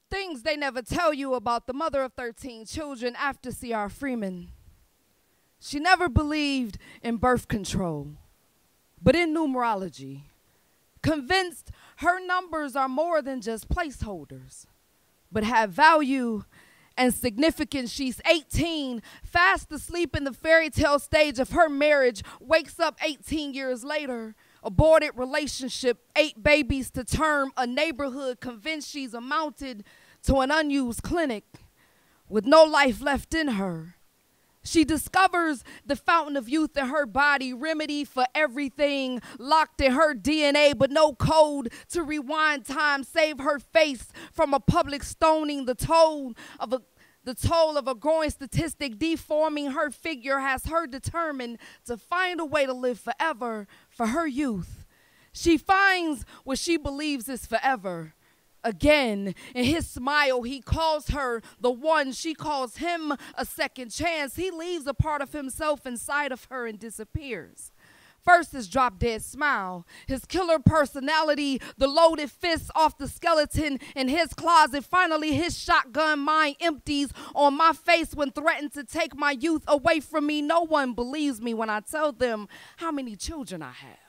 Things they never tell you about the mother of 13 children after Siaara Freeman. She never believed in birth control, but in numerology, convinced her numbers are more than just placeholders, but have value and significance. She's 18, fast asleep in the fairy tale stage of her marriage, wakes up 18 years later, aborted relationship, 8 babies to term, a neighborhood convinced she's amounted to an unused clinic with no life left in her. She discovers the fountain of youth in her body, remedy for everything locked in her DNA, but no code to rewind time, save her face from a public stoning. The toll of a growing statistic deforming her figure has her determined to find a way to live forever for her youth. She finds what she believes is forever. Again, in his smile, he calls her the one. She calls him a second chance. He leaves a part of himself inside of her and disappears. First, his drop-dead smile, his killer personality, the loaded fists off the skeleton in his closet. Finally, his shotgun mind empties on my face when threatened to take my youth away from me. No one believes me when I tell them how many children I have.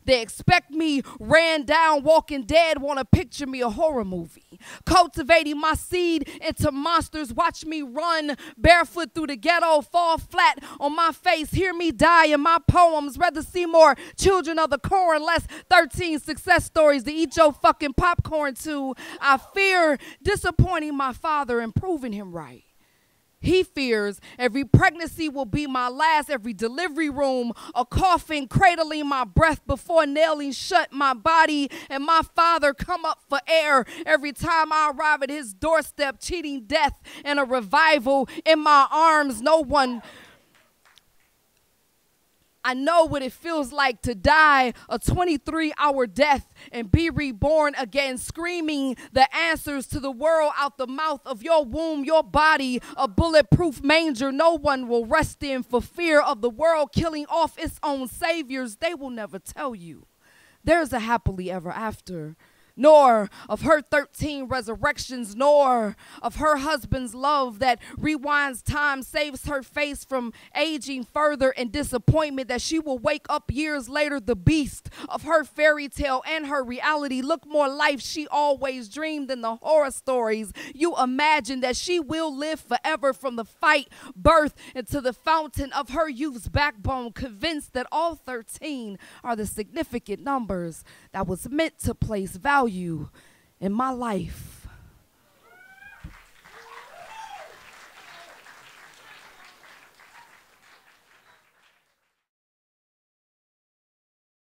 They expect me ran down, Walking Dead, want to picture me a horror movie. Cultivating my seed into monsters, watch me run barefoot through the ghetto, fall flat on my face, hear me die in my poems. Rather see more children of the corn, less 13 success stories to eat your fucking popcorn to. I fear disappointing my father and proving him right. He fears every pregnancy will be my last, every delivery room, a coffin cradling my breath before nailing shut my body, and my father come up for air every time I arrive at his doorstep, cheating death and a revival in my arms. I know what it feels like to die a 23-hour death and be reborn again, screaming the answers to the world out the mouth of your womb, your body, a bulletproof manger no one will rest in for fear of the world killing off its own saviors. They will never tell you there's a happily ever after, nor of her 13 resurrections, nor of her husband's love that rewinds time, saves her face from aging further in disappointment, that she will wake up years later the beast of her fairy tale and her reality look more life she always dreamed in the horror stories. You imagine that she will live forever from the fight, birth, into the fountain of her youth's backbone, convinced that all 13 are the significant numbers that was meant to place value in my life.